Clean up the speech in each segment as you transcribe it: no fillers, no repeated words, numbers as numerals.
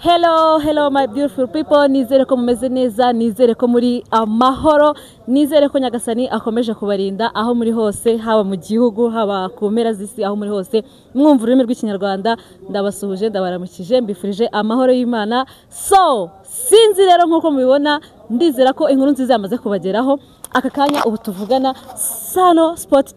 Hello my beautiful people, nizere ko mumeze neza, nizere ko muri amahoro, nizere ko Nyagasani akomeje kubarinda aho muri hose, haba mu gihugu, haba ku mpera z'isi, aho muri hose mwumva ururimi rw'ikinyarwanda. Ndabasuhuje, ndabaramukije, mbifurije amahoro y'Imana. So sinzi rero nkuko mubibona, ndizera ko inkuru nziza yamaze kubageraho. Aka kanya ubu tuvugana Sano Sport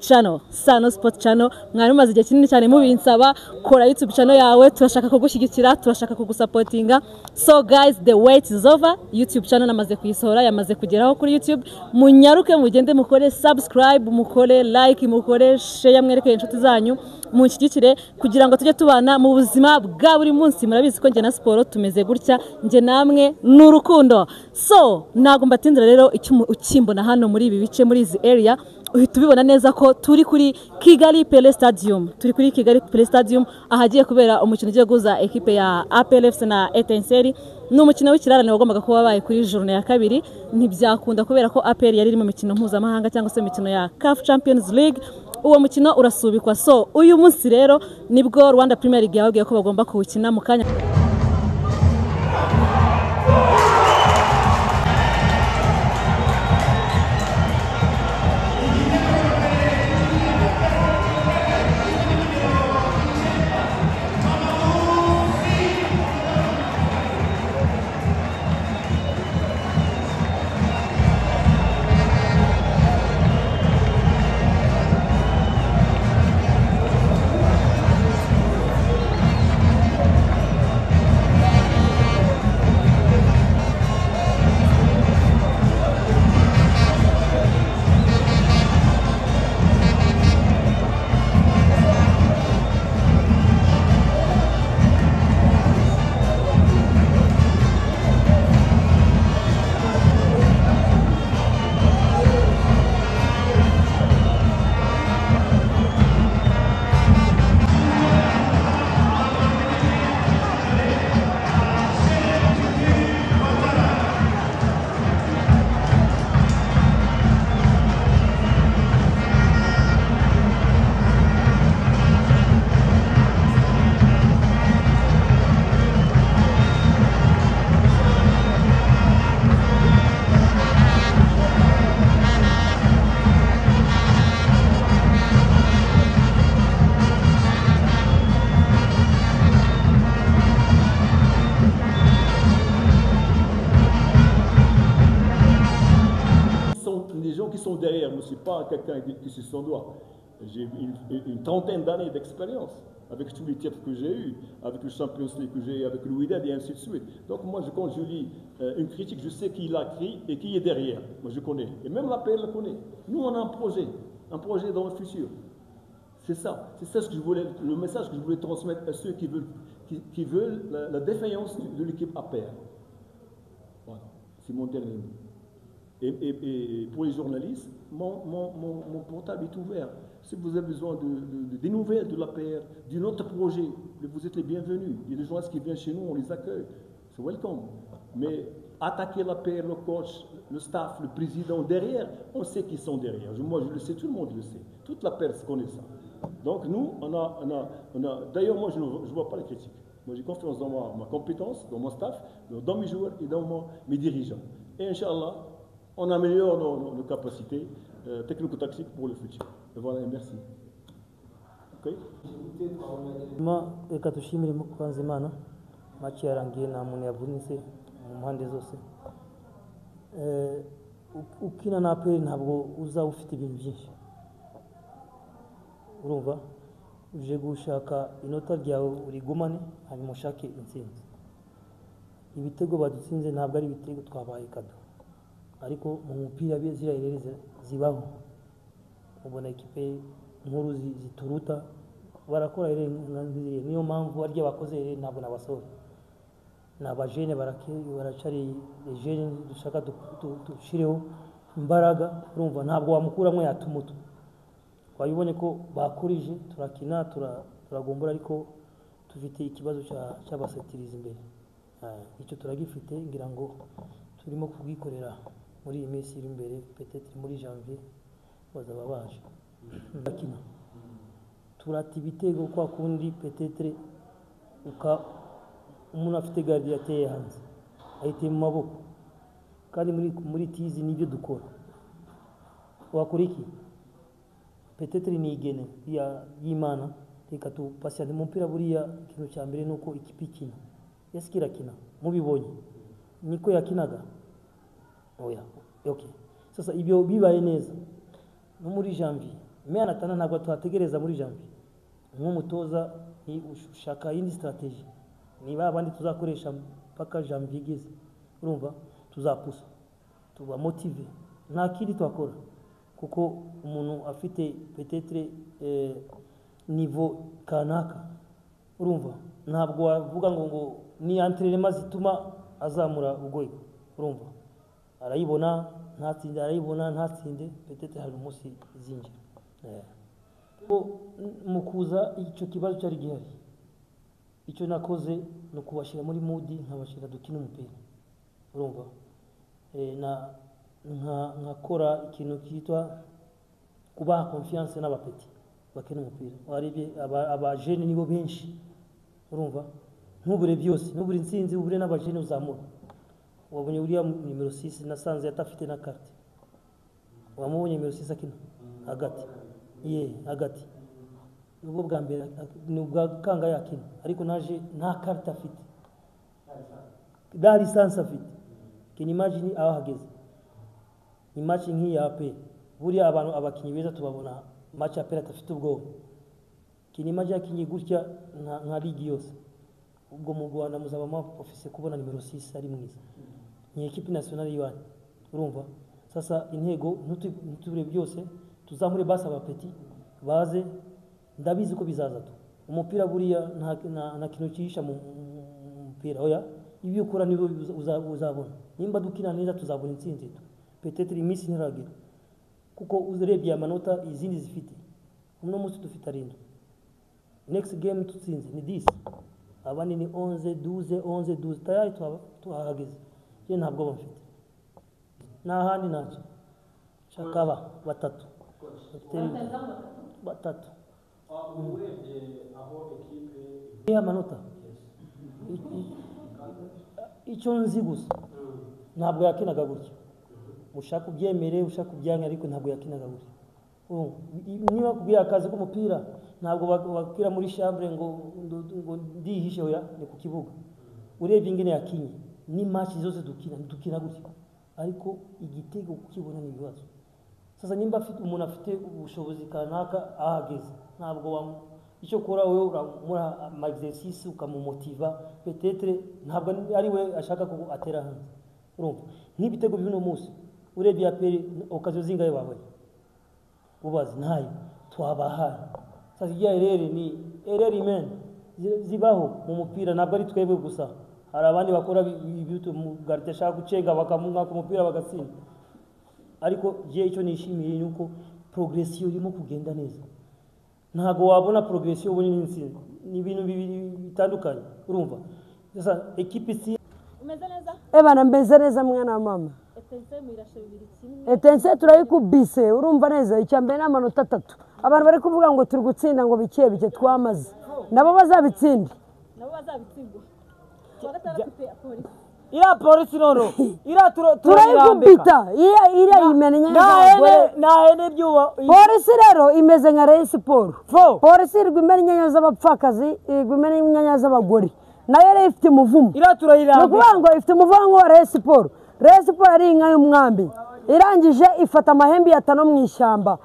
Channel mwari mumaze igihe kinini cyane mubinsaba, kora YouTube channel yawe, turashaka kugushyigikira, turashaka kugusapotinga. So guys, the wait is over. YouTube channel namaze kuyisohora, yamaze kugeraho kuri YouTube. Munyaruke mugende mukore subscribe, mukore like, mukore share, mwereke inshuti zanyu, munshyigikire kugira ngo tujye tubana mu buzima bwa buri munsi. Murabizi ko nge na siporo tumeze gutya, nge namwe n'urukundo. So ntago mbatindira rero ukimbona hano muri ibi bice, muri izi area, uhita ubibona neza ko turi kuri Kigali Pele Stadium, ahagiye kubera umukino ugiye guza ekipe ya APR FC na Etincelle. Ni umukino w'ikirarane wagombaga kuba wabaye kuri journée ya kabiri, ntibyakunda kubera ko APR yari iri mu mikino mpuzamahanga cyangwa se imikino ya CAF Champions League. Uwo mukino urasubikwa. So uyu munsi rero nibwo Rwanda Premier League yababwiye ko bagomba kuwukina mu kanya. Les gens qui sont derrière, je ne suis pas quelqu'un qui se son doigt. J'ai une trentaine d'années d'expérience avec tous les titres que j'ai eus, avec le Champions League que j'ai eu, avec le Wydad et ainsi de suite. Donc moi, quand je lis une critique, je sais qui l'a écrit et qui est derrière. Moi, je connais. Et même la paix le connaît. Nous, on a un projet dans le futur. C'est ça ce que je voulais, le message que je voulais transmettre à ceux qui veulent la défaillance de l'équipe APR. Voilà, c'est mon dernier mot. Et pour les journalistes, mon portable est ouvert. Si vous avez besoin des nouvelles de l'APR, d'un autre projet, vous êtes les bienvenus. Il y a des journalistes qui viennent chez nous, on les accueille. C'est welcome. Mais attaquer l'APR, le coach, le staff, le président derrière, on sait qu'ils sont derrière. Moi, je le sais, tout le monde le sait. Toute la presse connaît ça. Donc nous, on a d'ailleurs, moi, je ne vois pas les critiques. Moi, j'ai confiance dans ma compétence, dans mon staff, dans mes joueurs et dans mes dirigeants. Et Inch'Allah, on améliore nos capacités technico-tactiques pour le futur. Et voilà, merci. Ok? Reka dushimire mukunzi Imana, match yarangiye nta muntu yavunitse mu mpande zose. Ukina na APR ntabwo uza ufite ibintu byinshi, urumva, uje gushaka inota ryawe urigumane hanyuma ushake intsinzi. Ibitego badutsinze ntabwo ari ibitego twabaye kado, ariko mu mupira ziriya rero zibaho. Ubona ekipe nkuru zituruta barakora rero, niyo mpamvu barya bakoze rero ntabwo nabasohora. N'abajene baracari jene dushaka dushireho imbaraga, urumva ntabwo wamukuramo yatumuto. Twabibonye ko bakurije, turakina turagombora, ariko tufite ikibazo cy'abasatiriza imbere. Icyo turagifite, ngira ngo turimo kugikorera muri iyi minsi iri imbere, peut-être muri janvier bazaba baje bakina. Turata ibitego kwa kundi peut-être umuntu afite gardien yateye hanze ayiteye mu maboko kandi muri tizi nibyo dukora wakora iki peut-être ni igene y'Imana reka tupasiyane mu mpira buriya ikintu cya mbere nuko ikipe ikina yasikira kina mubibonye niko yakinaga oya okay sasa ibyo bibaye neza no muri janvier imana tana ntabwo twategereza muri janvier nk'umutoza ni ushaka indi strategy niba abandi tuzakoresha paka janvier igeze urumva tuzapusa tuba motive nta kindi twakora kuko umuntu afite peut-être niveau kanaka urumva ntabwo wavuga ngo ni entraînement zituma azamura urwego urumva arayibona ntatsinde peut-être hari umunsi zinjira mu kuza icyo kibazo cyari gihari icyo nakoze no kubashira muri moodi nkabashira dukina umupira urumva nkakora ikintu kitwa kubaha confiance n'abapeti bakina umupira warebye abajene nibo benshi urumva ntubure byose ntubure insinzi ubure n'abajene uzamura wabonye uriya numero 6 nasanze yatafite na carte wamubonye numero 6 akina hagati hagati nubwo bwa mbere nubwo kanga yakina ariko naje nta carte afite da lisansi afite can imagine aho hageze ni match nk'iya pe buriya abantu abakinyi beza tubabona match ya pera afite ubwoba can imagine akinyi gutya nka ligi yose ubwo mu Rwanda muzabamo office kubona numero 6 ari mwiza ni equipe nationale y'Iwanyu urumva sasa intego ntutubure byose tuzamure basa abapeti baze ndabizi ko bizaza tu umupira buriya nta kintu kihisha mu mupira oya ibyo ukora nibo uzabona nimba dukina neza tuzabona intsinzi tu peut-être iminsi ntiragera kuko uzirebye amanota izindi zifite uno munsi dufite arindwi next game tutsinze ni 10 abandi ni 11 12 tayari tuhageze je ntabwo bamfite n'ahandi nacyo shakaba batatu urebye aho equipe amanota icyo nzi gusa ntabwo yakinaga gutya ushaka ubyemere ushaka ubyanga ariko ntabwo yakinaga gutya niba kubwira akazi k'umupira ntabwo bakira muri chambre ngo ndihishe oya ni ku kibuga urebye ingene yakinye ni match zose dukina gutya ariko igitego kukibona ni ibibazo sasa nimba afite umuntu afite ubushobozi kanaka ahageze ntabwo icyo kora wewe uramura ama exercice ukamumotiva peut-être ntabwo ari we ashaka ko atera hanze urumva nk'ibitego bino munsi urebye apere okazo zingaye bawe ubazi nayo twabahaye sasa ya ereri men zibaho mu mupira ntabwo ari twebwe gusa hari abandi bakora ibyo mu gardien ashaka gucenga bakamunga ku mupira bagatsinda ariko je icyo nishimiye nuko progression irimo kugenda neza ntago wabona progression ubone n'intsinzi ni ibintu bibiri bitandukanye urumva sasa equipe si umeze neza ebana mbeze neza mwana wa mama etense turayikubise urumva neza icyambere n'amanota 3 abantu bari kuvuga ngo turi gutsinda ngo bike twamaze nabo bazabitsinde ira polisi nono ira turayikubita ira imenye nahene byuba polisi rero imeze nka Rayon Sport polisi imenye inyanya z'abapfakazi imenye inyanya z'abagore nayo rero ifite umuvumo ira turayiramba kuvuga ngo ifite umuvumo wa Rayon Sport ari inka y'umwambi irangije ifata amahembe yatano mu ishyamba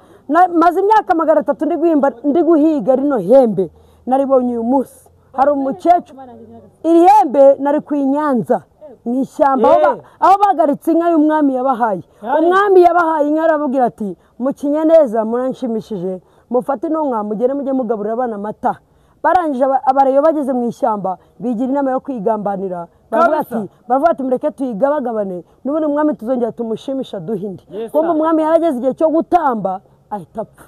maze imyaka 300 ndi guhiga rino hembe naribonye uyu munsi hari umukecuru iri hembe nari ku Nyanza mu ishyamba aho bagaritse inka y'umwami yabahaye umwami yabahaye inka aravugira ati mukinye neza muranshimishije mufate ino nka mugere mujye mugaburira abana amata barangije abareyo bageze mu ishyamba bigira inama yo kwigambanira baravuga ati mureke tuyigabagabane n'ubundi umwami tuzongera tumushimisha duhindi kuko umwami yarageze igihe cyo gutamba ahita apfa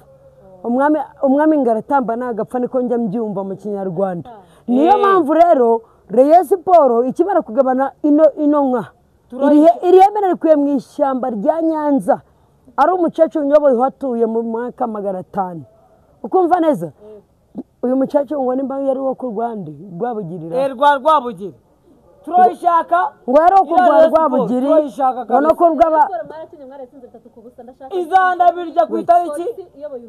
umwami ngaratamba nagapfa niko njya mbyumva mu Kinyarwanda niyo mpamvu rero Rayon Sport ikibara kugabana ino nka iri hembe rikuye mu ishyamba rya Nyanza ari umukecuru nyoboye hatuye mu mwaka 500 ukumva neza uyu mukecuru ngo nimba yari wo ku Rwanda rwabugirira rwabugira turayishaka ngo yari ukurwara Rwabugiri ngo no kurwaba izandabirya ku itariki polisi iyoboye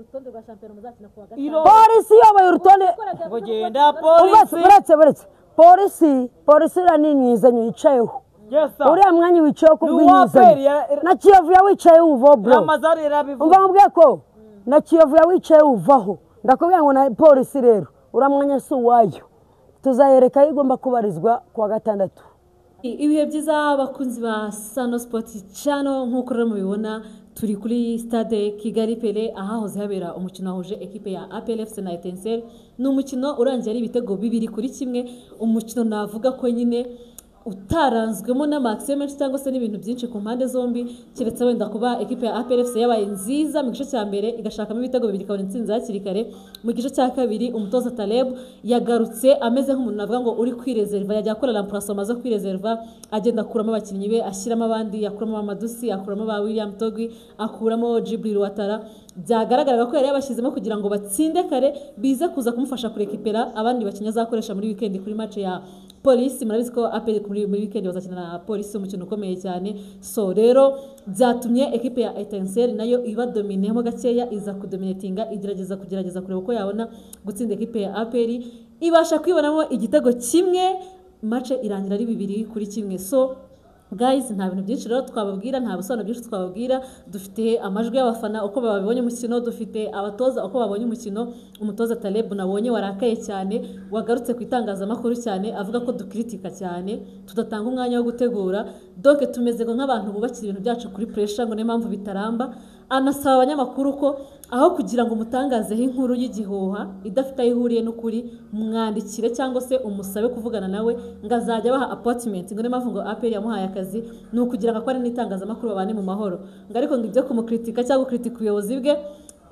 urutonde kugenda polisi polisi uriya ni imyizanyo yicayeho yesa uriya mwanya wicayeho ku bw'imyizanyo na Kiyovu yawicaye uvaho bro Ramazani yarabivuga umva mubwiye ko na Kiyovu yawicaye uvaho ndakubwira ngo na polisi rero uriya mwanya si uwayo tuzayereka aho igomba kubarizwa kuwa gatandatu. Ibihe byiza abakunzi ba Sano Sport Channel nk'uko rero mubibona turi kuri stade Kigali Pele ahahoze habera umukino wahuje equipe ya APR FC na Etincelle. Ni umukino urangiye ari ibitego 2-1, umukino navuga ko nyine utaranzwemo n'amaxime menshi cyangwa se n'ibintu byinshi ku mpande zombi, kiretse wenda kuba equipe ya APR FC yabaye nziza mu gice cya mbere igashakamo ibitego 2 ikabona intsinzi hakiri kare. Mu gice cya kabiri umutoza Taleb yagarutse ameze nk'umuntu navuga ngo uri kwireserva, yajya akora remplacement zo kwireserva, agenda akuramo abakinnyi be ashyiramo abandi, akuramo Amadusi, akuramo ba William Togwi, akuramo Jibril Watara. Byagaragaraga ko yari yabashyizemo kugira ngo batsinde kare bize kuza kumufasha kurekipera abandi bakinnyi azakoresha muri weekend kuri match ya polisi. Murabizi ko APR muri weekend bazakina na polisi umukino ukomeye cyane. So rero byatumye equipe ya Etincelle nayo iba dominemo gakeya, iza kudominatinga igerageza kureba uko yabona gutsinda equipe ya APR, ibasha kwibonamo igitego kimwe, match irangira ari 2-1. So guys, nta bintu byinshi rero twababwira, nta busobanuro byinshi twababwira. Dufite amajwi y'abafana uko babonye umukino, dufite abatoza uko babonye umukino. Umutoza Taleb nabonye warakaye cyane, wagarutse ku itangazamakuru cyane avuga ko dukritika cyane, tudatanga umwanya wo gutegura, donc tumeze nk'abantu bubakira ibintu byacu kuri pressure ngo niyo mpamvu bitaramba. Anasaba abanyamakuru ko aho kugira ngo mutangazeho inkuru y'igihuha idafite aho ihuriye n'ukuri, mwandikire cyangwa se umusabe kuvugana nawe ngazajya baha appointment. Ngo niyo mpamvu ngo APR yamuhaye akazi ni ukugira ngo akore n'itangazamakuru babane mu mahoro. Ngo ariko ngo ibyo kumukritika cyangwa kritika ubuyobozi bwe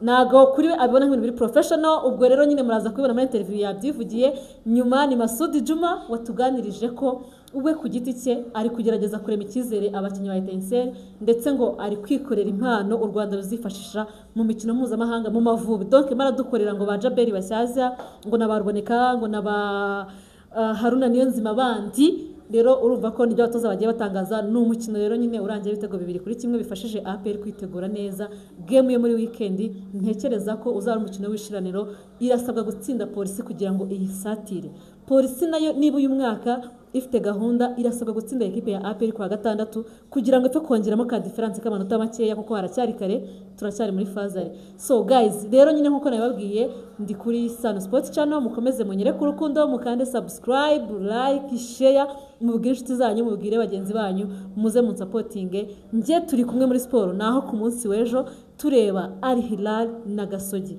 nago kuri we abibona nk'ibintu biri professional. Ubwo rero nyine muraza kubibona muri interview yabyivugiye. Nyuma ni Masudi Juma watuganirije ko uwe ku giti cye ari kugerageza kurema icyizere abakinnyi ba Etincelle, ndetse ngo ari kwikorera impano u Rwanda ruzifashisha mu mikino mpuzamahanga mu Mavubi. Donc maradukorera ngo ba Jaberi basyaza, ngo nabaruboneka, ngo naba Haruna Niyonzima bandi. Rero urumva ko nibyo abatoza bagiye batangaza. Ni umukino rero nyine urangiye ibitego 2-1 bifashije APR kwitegura neza game yo muri weekend. Ntekereza ko uzaba umukino w'ishiraniro, irasabwa gutsinda polisi kugira ngo iyisatire. Polisi nayo niba uyu mwaka ifite gahunda irasabwa gutsinda equipe ya APR kwa gatandatu kugira ngo ipfe kongeramo ka difference k'amanota makeya, kuko haracyari kare, turacyari muri fazari. So guys, rero nyine nkuko nababwiye ndi kuri Sano Sport Channel, mukomeze munyere ku rukundo, mukande subscribe, like, share, mubwire inshuti zanyu, mubwire bagenzi banyu, muze mu supporting. Nje turi kumwe muri sport naho ku munsi w'ejo tureba Al Hilal na Gasogi.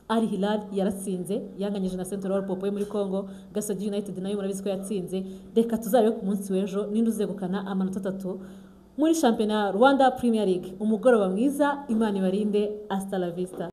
Al Hilal yaratsinze yanganyije na Central Popo yo muri Congo. Gasogi United nayo murabizi ko yatsinze. Reka tuzabe ku munsi w'ejo ninde uzegukana amanota 3 muri Championnat Rwanda Premier League. Umugoroba mwiza, Imana ibarinde, hasta la vista.